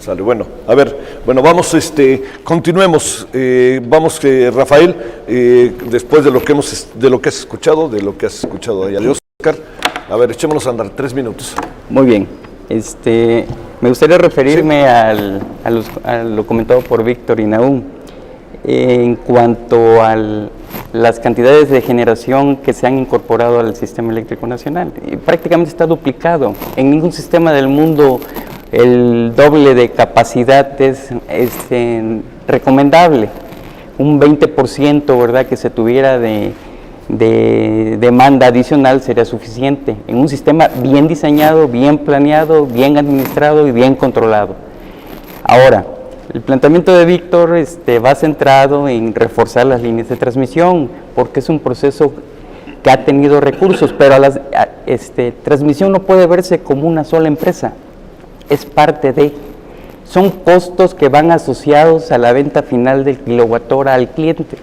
Sale, bueno, a ver, bueno, vamos, continuemos, vamos, Rafael, después de lo que has escuchado ahí, adiós, Oscar, a ver, echémonos a andar, 3 minutos. Muy bien, me gustaría referirme sí. a lo comentado por Víctor y Nahum, en cuanto a las cantidades de generación que se han incorporado al sistema eléctrico nacional. Prácticamente está duplicado. En ningún sistema del mundo el doble de capacidad es recomendable. Un 20%, ¿verdad?, que se tuviera de demanda adicional sería suficiente en un sistema bien diseñado, bien planeado, bien administrado y bien controlado. Ahora, el planteamiento de Víctor va centrado en reforzar las líneas de transmisión, porque es un proceso que ha tenido recursos, pero transmisión no puede verse como una sola empresa, es parte de, son costos que van asociados a la venta final del kilowatt-hora al cliente,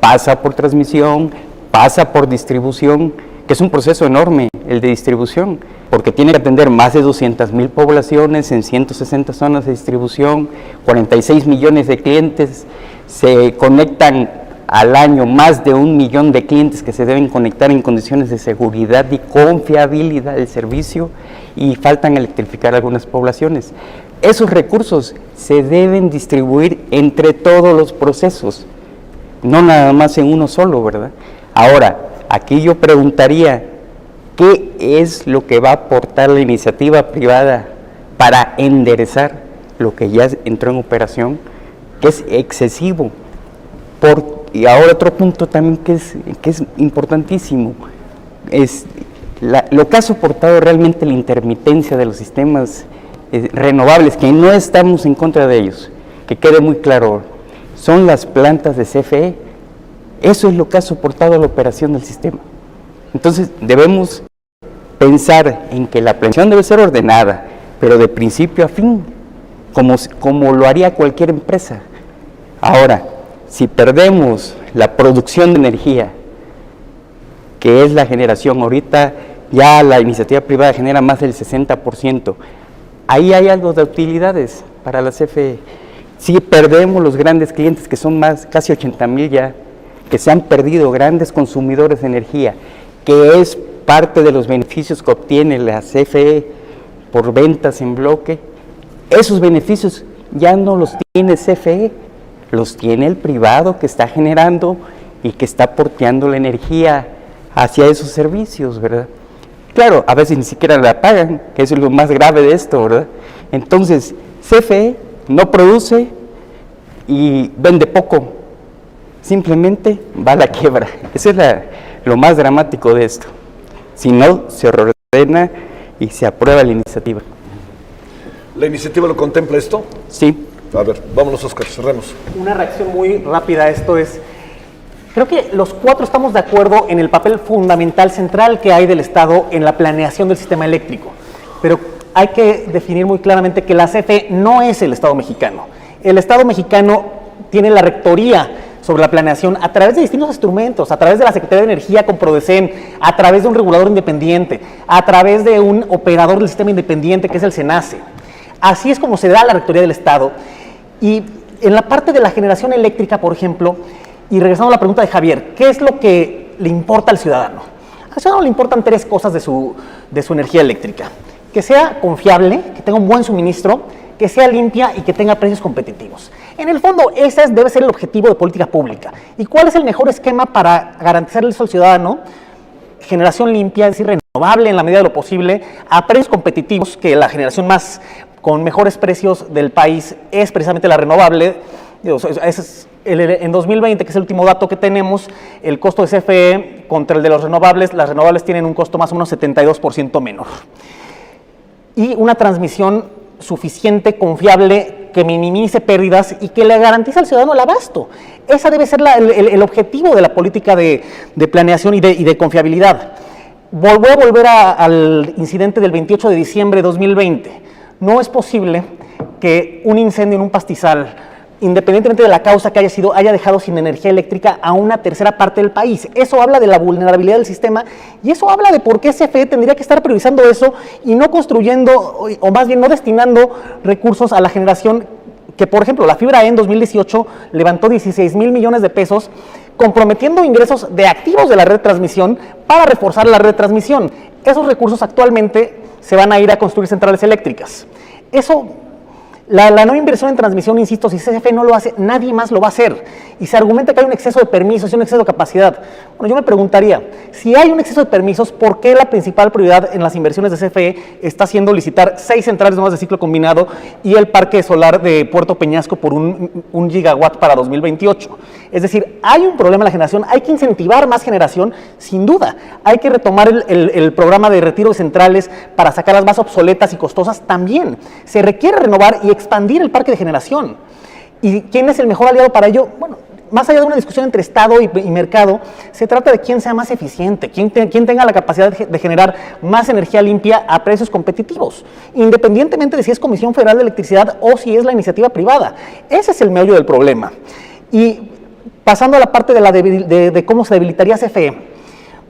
pasa por transmisión, pasa por distribución, que es un proceso enorme el de distribución, porque tiene que atender más de 200,000 poblaciones en 160 zonas de distribución, 46 millones de clientes, se conectan al año más de 1 millón de clientes que se deben conectar en condiciones de seguridad y confiabilidad del servicio, y faltan electrificar algunas poblaciones. Esos recursos se deben distribuir entre todos los procesos, no nada más en uno solo, ¿verdad? Ahora, aquí yo preguntaría, ¿qué es lo que va a aportar la iniciativa privada para enderezar lo que ya entró en operación, que es excesivo? Y ahora otro punto también que es importantísimo, es lo que ha soportado realmente la intermitencia de los sistemas renovables, que no estamos en contra de ellos, que quede muy claro, son las plantas de CFE. Eso es lo que ha soportado la operación del sistema. Entonces debemos pensar en que la planeación debe ser ordenada, pero de principio a fin, como lo haría cualquier empresa. Ahora, si perdemos la producción de energía, que es la generación, ahorita ya la iniciativa privada genera más del 60%, ahí hay algo de utilidades para la CFE. Si perdemos los grandes clientes, que son casi 80,000 ya, que se han perdido, grandes consumidores de energía, que es parte de los beneficios que obtiene la CFE por ventas en bloque, esos beneficios ya no los tiene CFE, los tiene el privado que está generando y que está porteando la energía hacia esos servicios, ¿verdad? Claro, a veces ni siquiera la pagan, que eso es lo más grave de esto, ¿verdad? Entonces, CFE no produce y vende poco, simplemente va a la quiebra. Eso es lo más dramático de esto. Si no, se ordena y se aprueba la iniciativa. ¿La iniciativa lo contempla esto? Sí. A ver, vámonos, Oscar, cerremos. Una reacción muy rápida a esto es, creo que los 4 estamos de acuerdo en el papel fundamental central que hay del Estado en la planeación del sistema eléctrico, pero hay que definir muy claramente que la CFE no es el Estado mexicano. El Estado mexicano tiene la rectoría sobre la planeación a través de distintos instrumentos, a través de la Secretaría de Energía con Prodecen, a través de un regulador independiente, a través de un operador del sistema independiente que es el SENACE. Así es como se da la rectoría del Estado. Y en la parte de la generación eléctrica, por ejemplo, y regresando a la pregunta de Javier, ¿qué es lo que le importa al ciudadano? Al ciudadano le importan 3 cosas de su energía eléctrica: que sea confiable, que tenga un buen suministro, que sea limpia y que tenga precios competitivos. En el fondo, ese debe ser el objetivo de política pública. ¿Y cuál es el mejor esquema para garantizarle eso al ciudadano? Generación limpia, es decir, renovable en la medida de lo posible, a precios competitivos, que la generación con mejores precios del país es precisamente la renovable. En 2020, que es el último dato que tenemos, el costo de CFE contra el de las renovables tienen un costo más o menos 72% menor. Y una transmisión suficiente, confiable, que minimice pérdidas y que le garantice al ciudadano el abasto. Esa debe ser el objetivo de la política de planeación y de confiabilidad. Voy a volver al incidente del 28 de diciembre de 2020. No es posible que un incendio en un pastizal independientemente de la causa que haya sido, haya dejado sin energía eléctrica a una tercera parte del país. Eso habla de la vulnerabilidad del sistema y eso habla de por qué CFE tendría que estar priorizando eso y no construyendo, o más bien no destinando recursos a la generación que, por ejemplo, la Fibra E en 2018 levantó 16,000 millones de pesos, comprometiendo ingresos de activos de la red de transmisión para reforzar la red de transmisión. Esos recursos actualmente se van a ir a construir centrales eléctricas. Eso... La no inversión en transmisión, insisto, si CFE no lo hace, nadie más lo va a hacer. Y se argumenta que hay un exceso de permisos y un exceso de capacidad. Bueno, yo me preguntaría, si hay un exceso de permisos, ¿por qué la principal prioridad en las inversiones de CFE está siendo licitar 6 centrales nuevas de ciclo combinado y el parque solar de Puerto Peñasco por un gigawatt para 2028? Es decir, hay un problema en la generación, hay que incentivar más generación, sin duda. Hay que retomar el programa de retiro de centrales para sacarlas más obsoletas y costosas también. Se requiere renovar y expandir el parque de generación. ¿Y quién es el mejor aliado para ello? Bueno, más allá de una discusión entre Estado y mercado, se trata de quién sea más eficiente, quién tenga la capacidad de generar más energía limpia a precios competitivos, independientemente de si es Comisión Federal de Electricidad o si es la iniciativa privada. Ese es el meollo del problema. Y pasando a la parte de cómo se debilitaría CFE.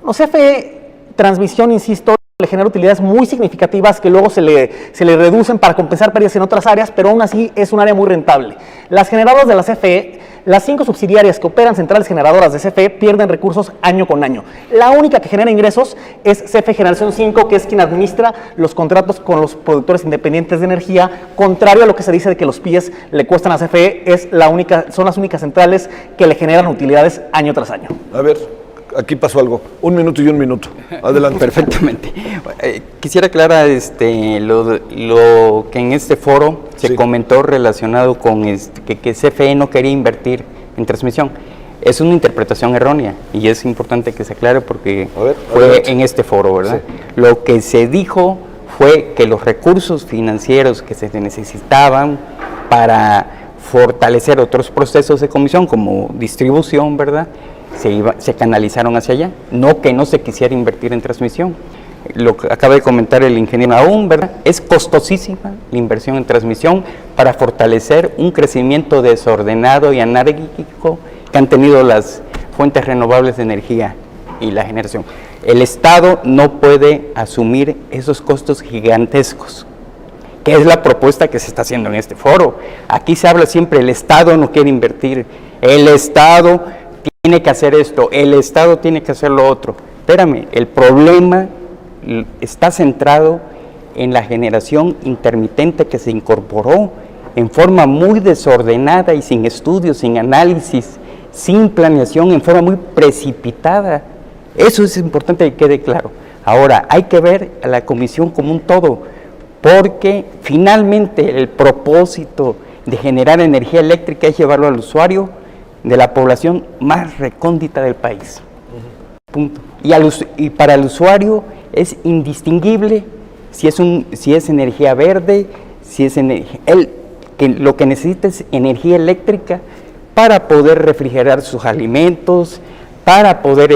Bueno, CFE Transmisión, insisto, le genera utilidades muy significativas que luego se le reducen para compensar pérdidas en otras áreas, pero aún así es un área muy rentable. Las generadoras de la CFE, las 5 subsidiarias que operan centrales generadoras de CFE, pierden recursos año con año. La única que genera ingresos es CFE Generación 5, que es quien administra los contratos con los productores independientes de energía, contrario a lo que se dice de que los PIEs le cuestan a CFE, son las únicas centrales que le generan utilidades año tras año. A ver, aquí pasó algo. 1 minuto y 1 minuto. Adelante. Perfectamente. Quisiera aclarar lo que en este foro se comentó relacionado con que CFE no quería invertir en transmisión. Es una interpretación errónea y es importante que se aclare porque fue en este foro, ¿verdad? Sí. Lo que se dijo fue que los recursos financieros que se necesitaban para fortalecer otros procesos de comisión como distribución, ¿verdad?, se canalizaron hacia allá, no que no se quisiera invertir en transmisión. Lo que acaba de comentar el ingeniero aún, ¿verdad? Es costosísima la inversión en transmisión para fortalecer un crecimiento desordenado y anárquico que han tenido las fuentes renovables de energía y la generación. El Estado no puede asumir esos costos gigantescos, que es la propuesta que se está haciendo en este foro. Aquí se habla siempre, el Estado no quiere invertir, el Estado tiene que hacer esto, el Estado tiene que hacer lo otro. Espérame, el problema está centrado en la generación intermitente que se incorporó en forma muy desordenada y sin estudios, sin análisis, sin planeación, en forma muy precipitada. Eso es importante que quede claro. Ahora, hay que ver a la comisión como un todo, porque finalmente el propósito de generar energía eléctrica es llevarlo al usuario de la población más recóndita del país. Punto. Y para el usuario es indistinguible si es energía verde, si es energía... lo que necesita es energía eléctrica para poder refrigerar sus alimentos, para poder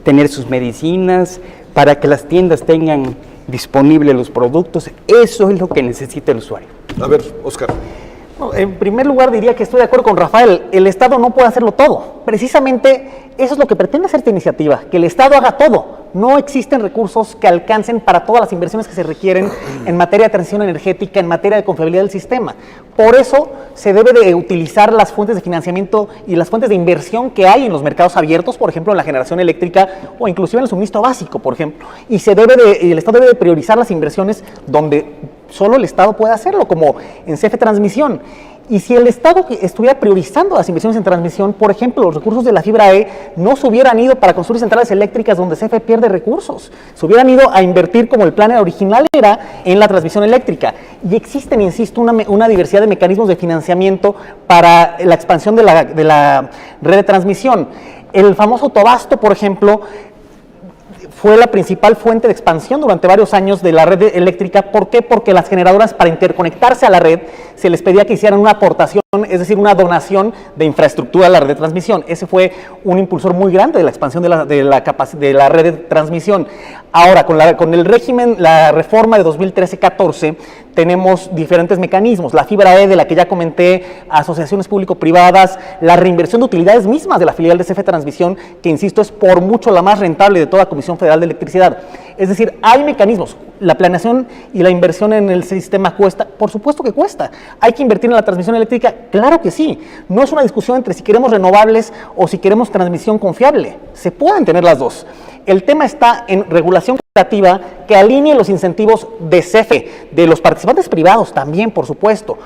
tener sus medicinas, para que las tiendas tengan disponibles los productos. Eso es lo que necesita el usuario. A ver, Oscar. En primer lugar diría que estoy de acuerdo con Rafael, el Estado no puede hacerlo todo. Precisamente eso es lo que pretende hacer esta iniciativa, que el Estado haga todo. No existen recursos que alcancen para todas las inversiones que se requieren en materia de transición energética, en materia de confiabilidad del sistema. Por eso se debe de utilizar las fuentes de financiamiento y las fuentes de inversión que hay en los mercados abiertos, por ejemplo, en la generación eléctrica o inclusive en el suministro básico, por ejemplo. Y el Estado debe de priorizar las inversiones donde solo el Estado puede hacerlo, como en CFE Transmisión. Y si el Estado estuviera priorizando las inversiones en transmisión, por ejemplo, los recursos de la Fibra E no se hubieran ido para construir centrales eléctricas donde CFE pierde recursos, se hubieran ido a invertir, como el plan original era, en la transmisión eléctrica. Y existen, insisto, una diversidad de mecanismos de financiamiento para la expansión de la red de transmisión. El famoso autobasto, por ejemplo, fue la principal fuente de expansión durante varios años de la red eléctrica. ¿Por qué? Porque las generadoras, para interconectarse a la red, se les pedía que hicieran una aportación, es decir, una donación de infraestructura a la red de transmisión. Ese fue un impulsor muy grande de la expansión de la red de transmisión. Ahora, con el régimen, la reforma de 2013-14, tenemos diferentes mecanismos. La fibra E, de la que ya comenté, asociaciones público-privadas, la reinversión de utilidades mismas de la filial de CFE Transmisión, que insisto es por mucho la más rentable de toda Comisión Federal de Electricidad. Es decir, hay mecanismos. La planeación y la inversión en el sistema cuesta, por supuesto que cuesta. ¿Hay que invertir en la transmisión eléctrica? Claro que sí. No es una discusión entre si queremos renovables o si queremos transmisión confiable. Se pueden tener las dos. El tema está en regulación creativa que alinee los incentivos de CFE, de los participantes privados también, por supuesto,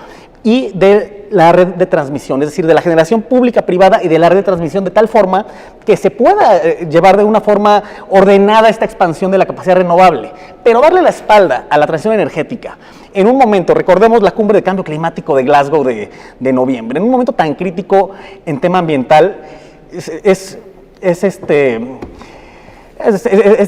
y de la red de transmisión, es decir, de la generación pública privada y de la red de transmisión, de tal forma que se pueda llevar de una forma ordenada esta expansión de la capacidad renovable, pero darle la espalda a la transición energética. En un momento, recordemos la cumbre de cambio climático de Glasgow de noviembre, en un momento tan crítico en tema ambiental, es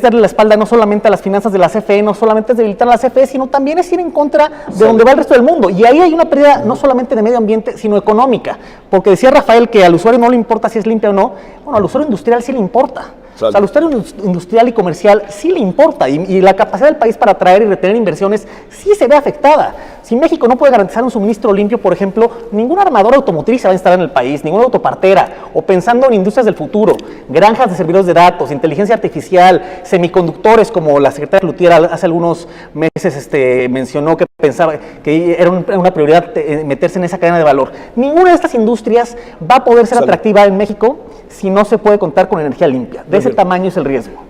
darle la espalda no solamente a las finanzas de la CFE, no solamente es debilitar a la CFE, sino también es ir en contra de donde va el resto del mundo. Y ahí hay una pérdida no solamente de medio ambiente, sino económica. Porque decía Rafael que al usuario no le importa si es limpia o no. Bueno, al usuario industrial sí le importa. O sea, al usuario industrial y comercial sí le importa. Y la capacidad del país para atraer y retener inversiones sí se ve afectada. Si México no puede garantizar un suministro limpio, por ejemplo, ninguna armadora automotriz se va a instalar en el país, ninguna autopartera, o pensando en industrias del futuro, granjas de servidores de datos, inteligencia artificial, semiconductores, como la secretaria Cloutier hace algunos meses mencionó que pensaba que era una prioridad meterse en esa cadena de valor. Ninguna de estas industrias va a poder ser atractiva en México si no se puede contar con energía limpia. De ese tamaño es el riesgo.